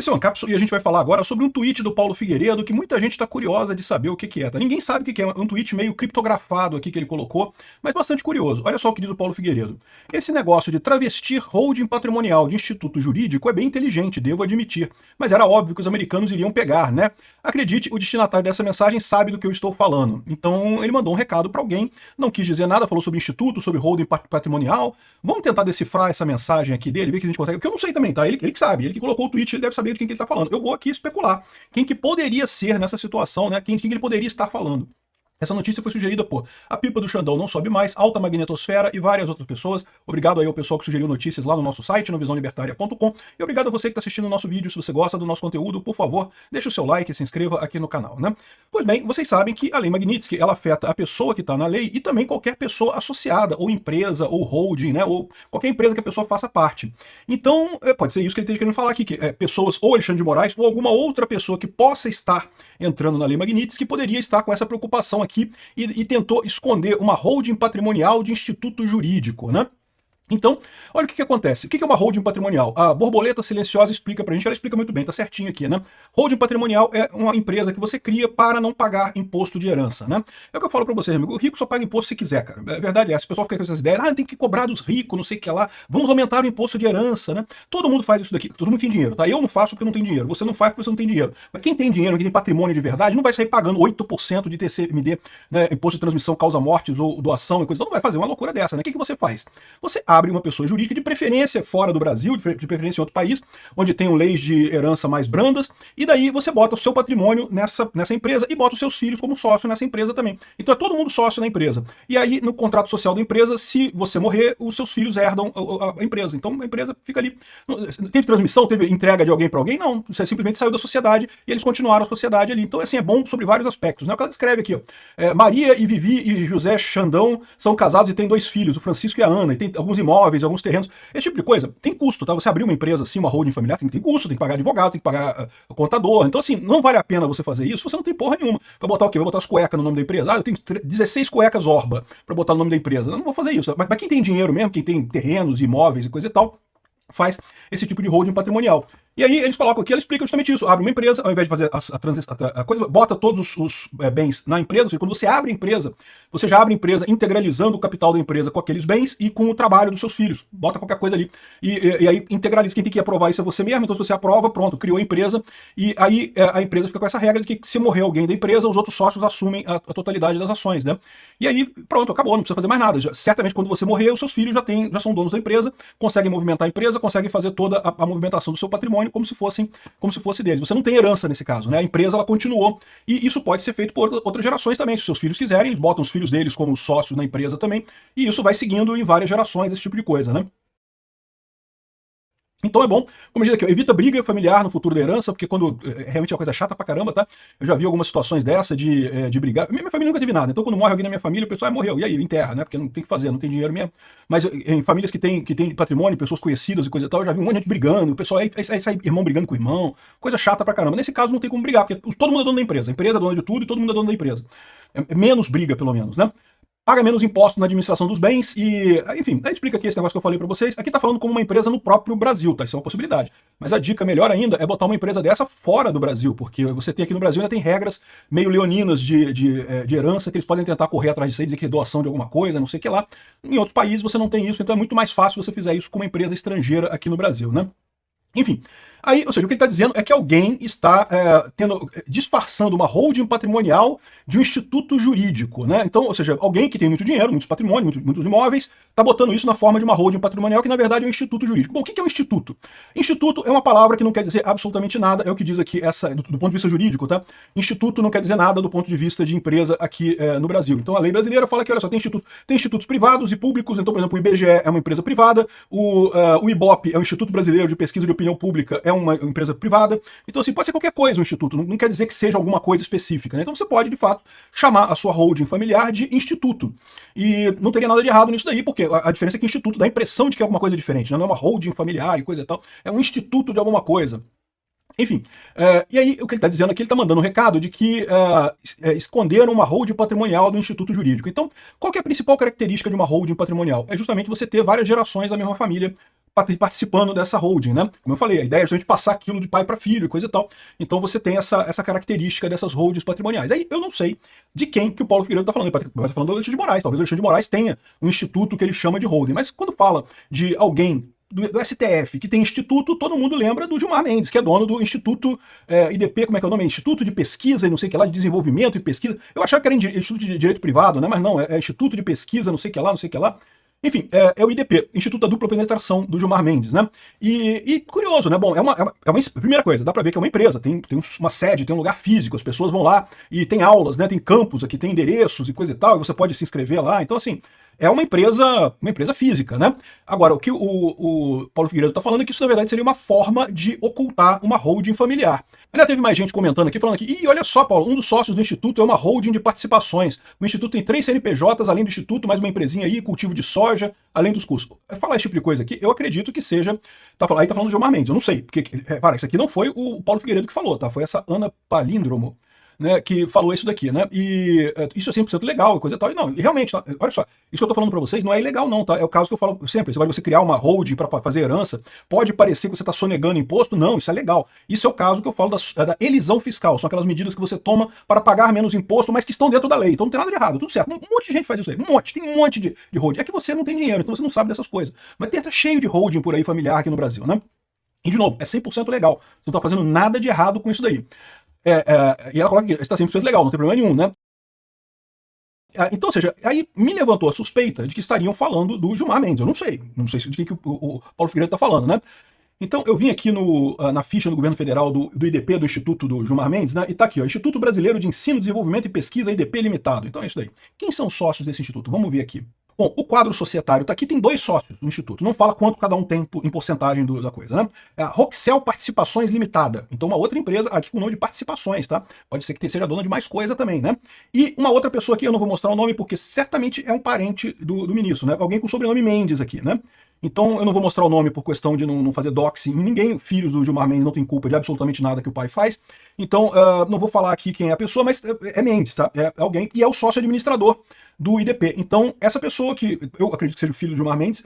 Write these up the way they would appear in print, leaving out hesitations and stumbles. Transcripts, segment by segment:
esse é o Ancapsu e a gente vai falar agora sobre um tweet do Paulo Figueiredo que muita gente está curiosa de saber o que é. Tá? Ninguém sabe o que é, um tweet meio criptografado aqui que ele colocou, mas bastante curioso. Olha só o que diz o Paulo Figueiredo. Esse negócio de travestir holding patrimonial de instituto jurídico é bem inteligente, devo admitir, mas era óbvio que os americanos iriam pegar, né? Acredite, o destinatário dessa mensagem sabe do que eu estou falando. Então ele mandou um recado para alguém, não quis dizer nada, falou sobre instituto, sobre holding patrimonial. Vamos tentar decifrar essa mensagem aqui dele, ver o que a gente consegue, porque eu não sei também, tá? Ele que sabe, ele que colocou o tweet, ele deve saber de quem que ele está falando. Eu vou aqui especular quem que poderia ser nessa situação, né? Quem ele poderia estar falando. Essa notícia foi sugerida por A Pipa do Xandão Não Sobe Mais, Alta Magnetosfera e várias outras pessoas. Obrigado aí ao pessoal que sugeriu notícias lá no nosso site, no visãolibertaria.com. E obrigado a você que está assistindo o nosso vídeo. Se você gosta do nosso conteúdo, por favor, deixe o seu like e se inscreva aqui no canal, né? Pois bem, vocês sabem que a Lei Magnitsky, ela afeta a pessoa que está na lei e também qualquer pessoa associada, ou empresa, ou holding, né? Ou qualquer empresa que a pessoa faça parte. Então, pode ser isso que ele esteja querendo falar aqui, que pessoas, ou Alexandre de Moraes, ou alguma outra pessoa que possa estar entrando na Lei Magnitsky, que poderia estar com essa preocupação aqui e tentou esconder uma holding patrimonial de instituto jurídico, né? Então, olha o que acontece. O que é uma holding patrimonial? A Borboleta Silenciosa explica pra gente, ela explica muito bem, tá certinho aqui, né? Holding patrimonial é uma empresa que você cria para não pagar imposto de herança, né? É o que eu falo pra vocês, amigo, o rico só paga imposto se quiser, cara. A verdade é essa, o pessoal fica com essas ideias, tem que cobrar dos ricos, não sei o que lá, vamos aumentar o imposto de herança, né? Todo mundo faz isso daqui, todo mundo tem dinheiro, tá? Eu não faço porque não tenho dinheiro, você não faz porque você não tem dinheiro. Mas quem tem dinheiro, quem tem patrimônio de verdade, não vai sair pagando 8% de TCMD, né? Imposto de transmissão, causa-mortes ou doação e coisa, então não vai fazer uma loucura dessa, né? O que você faz? Você abre uma pessoa jurídica de preferência fora do Brasil, de preferência em outro país, onde tenham leis de herança mais brandas, e daí você bota o seu patrimônio nessa empresa e bota os seus filhos como sócio nessa empresa também. Então é todo mundo sócio na empresa. E aí, no contrato social da empresa, se você morrer, os seus filhos herdam a empresa. Então a empresa fica ali. Teve transmissão, teve entrega de alguém para alguém? Não. Você simplesmente saiu da sociedade e eles continuaram a sociedade ali. Então, assim, é bom sobre vários aspectos, né? O que ela descreve aqui, ó. Maria e Vivi e José Xandão são casados e têm 2 filhos, o Francisco e a Ana, e tem alguns imóveis, alguns terrenos. Esse tipo de coisa tem custo, tá? Você abrir uma empresa assim, uma holding familiar, tem custo, tem que pagar advogado, tem que pagar contador. Então, assim, não vale a pena você fazer isso se você não tem porra nenhuma. Pra botar o quê? Vai botar as cuecas no nome da empresa? Ah, eu tenho 16 cuecas Orba pra botar no nome da empresa. Eu não vou fazer isso. Mas quem tem dinheiro mesmo, quem tem terrenos, imóveis e coisa e tal, faz esse tipo de holding patrimonial. E aí eles colocam aqui, ela explica justamente isso. Abre uma empresa, ao invés de fazer a coisa, bota todos os bens na empresa. Ou seja, quando você abre a empresa, você já abre a empresa integralizando o capital da empresa com aqueles bens e com o trabalho dos seus filhos. Bota qualquer coisa ali. E aí integraliza. Quem tem que aprovar isso é você mesmo. Então se você aprova, pronto, criou a empresa. E aí a empresa fica com essa regra de que se morrer alguém da empresa, os outros sócios assumem a totalidade das ações, né? E aí, pronto, acabou, não precisa fazer mais nada. Certamente quando você morrer, os seus filhos já são donos da empresa, conseguem movimentar a empresa, conseguem fazer toda a movimentação do seu patrimônio como se fosse deles. Você não tem herança nesse caso, né? A empresa, ela continuou. E isso pode ser feito por outras gerações também. Se seus filhos quiserem, eles botam os filhos deles como sócios na empresa também. E isso vai seguindo em várias gerações, esse tipo de coisa, né? Então é bom, como diz aqui, evita briga familiar no futuro da herança, porque quando realmente é uma coisa chata pra caramba, tá? Eu já vi algumas situações dessa de brigar. Minha família nunca teve nada, então quando morre alguém na minha família, o pessoal morreu. E aí, enterra, né? Porque não tem o que fazer, não tem dinheiro mesmo. Mas em famílias que tem patrimônio, pessoas conhecidas e coisa e tal, eu já vi um monte de gente brigando, o pessoal aí sai irmão brigando com o irmão, coisa chata pra caramba. Nesse caso não tem como brigar, porque todo mundo é dono da empresa. A empresa é dona de tudo e todo mundo é dono da empresa. Menos briga, pelo menos, né? Paga menos imposto na administração dos bens e, enfim, aí explica aqui esse negócio que eu falei pra vocês. Aqui tá falando como uma empresa no próprio Brasil, tá? Isso é uma possibilidade. Mas a dica melhor ainda é botar uma empresa dessa fora do Brasil, porque você tem aqui no Brasil ainda tem regras meio leoninas de herança, que eles podem tentar correr atrás disso aí, dizer que é doação de alguma coisa, não sei o que lá. Em outros países você não tem isso, então é muito mais fácil você fizer isso com uma empresa estrangeira aqui no Brasil, né? Enfim, aí, ou seja, o que ele está dizendo é que alguém está disfarçando uma holding patrimonial de um instituto jurídico, né? Então, ou seja, alguém que tem muito dinheiro, muitos patrimônios, muitos imóveis, está botando isso na forma de uma holding patrimonial que na verdade é um instituto jurídico. Bom, o que é um instituto? Instituto é uma palavra que não quer dizer absolutamente nada, é o que diz aqui do ponto de vista jurídico, tá? Instituto não quer dizer nada do ponto de vista de empresa aqui no Brasil. Então a lei brasileira fala que, olha só, tem institutos privados e públicos, então, por exemplo, o IBGE é uma empresa privada, o IBOP é o Instituto Brasileiro de Pesquisa de Opinião Pública, é uma empresa privada. Então, assim, pode ser qualquer coisa um instituto, não quer dizer que seja alguma coisa específica, né? Então você pode, de fato, chamar a sua holding familiar de instituto. E não teria nada de errado nisso daí, porque a diferença é que instituto dá a impressão de que é alguma coisa diferente, né? Não é uma holding familiar e coisa e tal, é um instituto de alguma coisa. Enfim, e aí o que ele está dizendo aqui, ele está mandando um recado de que esconderam uma holding patrimonial do Instituto Jurídico. Então, qual que é a principal característica de uma holding patrimonial? É justamente você ter várias gerações da mesma família participando dessa holding, né? Como eu falei, a ideia é justamente passar aquilo de pai para filho e coisa e tal. Então você tem essa característica dessas holdings patrimoniais. Aí eu não sei de quem que o Paulo Figueiredo está falando. Ele está falando do Alexandre de Moraes. Talvez o Alexandre de Moraes tenha um instituto que ele chama de holding. Mas quando fala de alguém do STF, que tem instituto, todo mundo lembra do Gilmar Mendes, que é dono do Instituto IDP, como é que é o nome? Instituto de Pesquisa e não sei o que lá, de Desenvolvimento e Pesquisa. Eu achava que era Instituto de Direito Privado, né? Mas não, é Instituto de Pesquisa, não sei o que lá, não sei o que lá. Enfim, é o IDP, Instituto da Dupla Penetração do Gilmar Mendes, né? E curioso, né? Bom, primeira coisa, dá pra ver que é uma empresa, tem uma sede, tem um lugar físico, as pessoas vão lá e tem aulas, né? Tem campus aqui, tem endereços e coisa e tal, e você pode se inscrever lá. Então, assim, é uma empresa física, né? Agora, o que o Paulo Figueiredo está falando é que isso, na verdade, seria uma forma de ocultar uma holding familiar. Ainda teve mais gente comentando aqui, falando aqui, olha só, Paulo, um dos sócios do Instituto é uma holding de participações. O Instituto tem 3 CNPJs, além do Instituto, mais uma empresinha aí, cultivo de soja, além dos custos. Falar esse tipo de coisa aqui, eu acredito que seja... Aí tá falando do Gilmar Mendes, eu não sei, porque, isso aqui não foi o Paulo Figueiredo que falou, tá? Foi essa Ana Palíndromo, né, que falou isso daqui, né? E isso é 100% legal e coisa e tal. E não, e realmente, tá, olha só, isso que eu tô falando pra vocês não é ilegal não, tá? É o caso que eu falo sempre, você vai você criar uma holding para fazer herança, pode parecer que você tá sonegando imposto, não, isso é legal. Isso é o caso que eu falo da elisão fiscal, são aquelas medidas que você toma para pagar menos imposto, mas que estão dentro da lei, então não tem nada de errado, tudo certo. Um monte de gente faz isso aí, tem um monte de holding. É que você não tem dinheiro, então você não sabe dessas coisas. Mas tá cheio de holding por aí familiar aqui no Brasil, né? E de novo, é 100% legal, você não tá fazendo nada de errado com isso daí. E ela coloca aqui, está 100% legal, não tem problema nenhum, né? Então, ou seja, aí me levantou a suspeita de que estariam falando do Gilmar Mendes. Eu não sei de que o Paulo Figueiredo está falando, né? Então, eu vim aqui na ficha do governo federal do IDP, do Instituto do Gilmar Mendes, né? E tá aqui, ó, Instituto Brasileiro de Ensino, Desenvolvimento e Pesquisa, IDP Limitado. Então é isso daí. Quem são os sócios desse instituto? Vamos ver aqui. Bom, o quadro societário tá aqui, tem 2 sócios no Instituto. Não fala quanto cada um tem em porcentagem da coisa, né? É a Roxel Participações Limitada. Então, uma outra empresa aqui com o nome de participações, tá? Pode ser que seja dona de mais coisa também, né? E uma outra pessoa aqui, eu não vou mostrar o nome porque certamente é um parente do ministro, né? Alguém com o sobrenome Mendes aqui, né? Então eu não vou mostrar o nome por questão de não fazer doxing. Ninguém, filhos do Gilmar Mendes, não tem culpa de absolutamente nada que o pai faz. Então não vou falar aqui quem é a pessoa, mas é Mendes, tá? É alguém, e é o sócio administrador do IDP. Então, essa pessoa que eu acredito que seja o filho do Gilmar Mendes,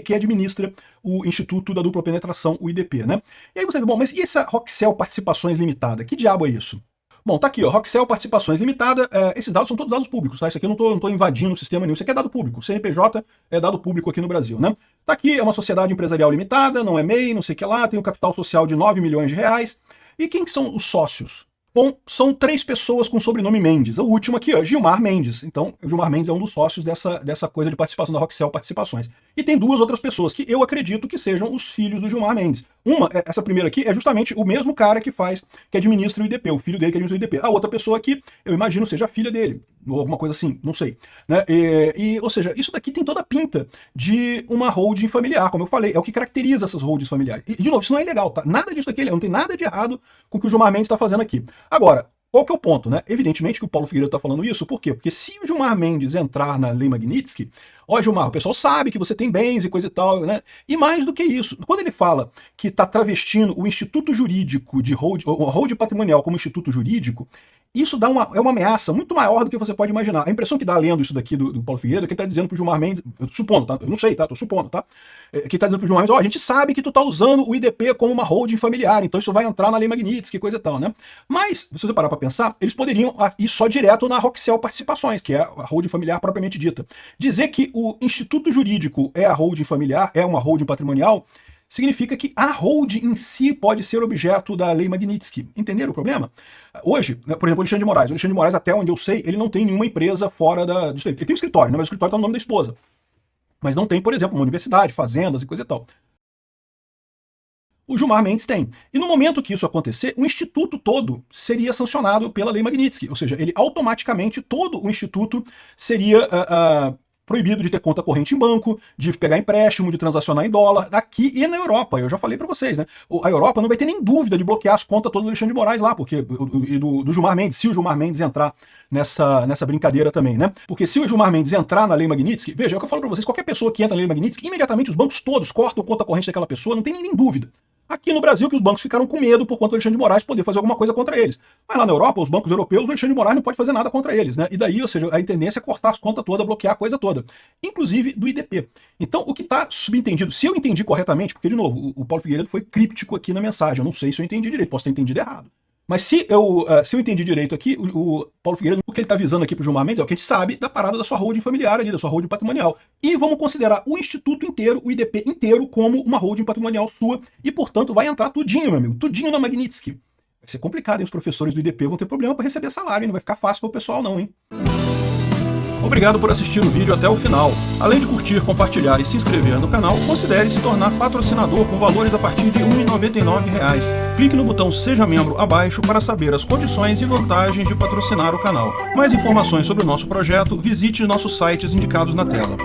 que administra o Instituto da Dupla Penetração, o IDP, né? E aí você vê, bom, mas e essa Roxel Participações Limitada? Que diabo é isso? Bom, tá aqui, ó, Roxel Participações Limitada, esses dados são todos dados públicos, tá? Isso aqui eu não tô invadindo o sistema nenhum, isso aqui é dado público, o CNPJ é dado público aqui no Brasil, né? Tá aqui, é uma sociedade empresarial limitada, não é MEI, não sei o que lá, tem um capital social de 9 milhões de reais. E quem que são os sócios? Bom, são 3 pessoas com sobrenome Mendes. O último aqui, ó, Gilmar Mendes. Então, o Gilmar Mendes é um dos sócios dessa coisa de participação da Roxel Participações. E tem 2 outras pessoas que eu acredito que sejam os filhos do Gilmar Mendes. Essa primeira aqui é justamente o mesmo cara que administra o IDP, o filho dele que administra o IDP. A outra pessoa aqui, eu imagino, seja a filha dele, ou alguma coisa assim, não sei. Né? Ou seja, isso daqui tem toda a pinta de uma holding familiar, como eu falei, é o que caracteriza essas holdings familiares. E, de novo, isso não é ilegal, tá? Nada disso daqui, não tem nada de errado com o que o Gilmar Mendes está fazendo aqui. Agora, qual que é o ponto, né? Evidentemente que o Paulo Figueiredo está falando isso, por quê? Porque se o Gilmar Mendes entrar na Lei Magnitsky, ó, Gilmar, o pessoal sabe que você tem bens e coisa e tal, né? E mais do que isso, quando ele fala que está travestindo o Instituto Jurídico de holding patrimonial como instituto jurídico, isso é uma ameaça muito maior do que você pode imaginar. A impressão que dá lendo isso daqui do Paulo Figueiredo é que ele está dizendo pro Gilmar Mendes, eu supondo, tá? Eu não sei, tá? Tô supondo, tá? Que ele está dizendo pro Gilmar Mendes, ó, a gente sabe que tu tá usando o IDP como uma holding familiar, então isso vai entrar na Lei Magnitsky, coisa e tal, né? Mas, se você parar para pensar, eles poderiam ir só direto na Roxel Participações, que é a holding familiar propriamente dita. Dizer que o Instituto Jurídico é a holding familiar, é uma holding patrimonial, significa que a holding em si pode ser objeto da Lei Magnitsky. Entenderam o problema? Hoje, né, por exemplo, o Alexandre de Moraes. O Alexandre de Moraes, até onde eu sei, ele não tem nenhuma empresa fora disso aí. Ele tem um escritório, né, mas o escritório está no nome da esposa. Mas não tem, por exemplo, uma universidade, fazendas e coisa e tal. O Gilmar Mendes tem. E no momento que isso acontecer, o instituto todo seria sancionado pela Lei Magnitsky. Ou seja, ele automaticamente, todo o instituto seria proibido de ter conta corrente em banco, de pegar empréstimo, de transacionar em dólar, aqui e na Europa. Eu já falei para vocês, né? A Europa não vai ter nem dúvida de bloquear as contas todas do Alexandre de Moraes lá, porque do Gilmar Mendes, se o Gilmar Mendes entrar nessa brincadeira também, né? Porque se o Gilmar Mendes entrar na Lei Magnitsky, veja, é o que eu falo para vocês, qualquer pessoa que entra na Lei Magnitsky, imediatamente os bancos todos cortam conta corrente daquela pessoa, não tem nem dúvida. Aqui no Brasil, que os bancos ficaram com medo por conta do Alexandre de Moraes poder fazer alguma coisa contra eles. Mas lá na Europa, os bancos europeus, o Alexandre de Moraes não pode fazer nada contra eles, né? E daí, ou seja, a tendência é cortar as contas todas, bloquear a coisa toda. Inclusive do IDP. Então, o que está subentendido, se eu entendi corretamente, porque, de novo, o Paulo Figueiredo foi críptico aqui na mensagem, eu não sei se eu entendi direito, posso ter entendido errado. Mas se eu entendi direito aqui, o Paulo Figueiredo, o que ele está visando aqui para o Gilmar Mendes é o que a gente sabe da parada da sua holding familiar ali, da sua holding patrimonial. E vamos considerar o Instituto inteiro, o IDP inteiro, como uma holding patrimonial sua, e, portanto, vai entrar tudinho, meu amigo, tudinho na Magnitsky. Vai ser complicado, hein? Os professores do IDP vão ter problema para receber salário, hein? Não vai ficar fácil para o pessoal não, hein? Obrigado por assistir o vídeo até o final. Além de curtir, compartilhar e se inscrever no canal, considere se tornar patrocinador com valores a partir de R$ 1,99. Clique no botão Seja Membro abaixo para saber as condições e vantagens de patrocinar o canal. Mais informações sobre o nosso projeto, visite nossos sites indicados na tela.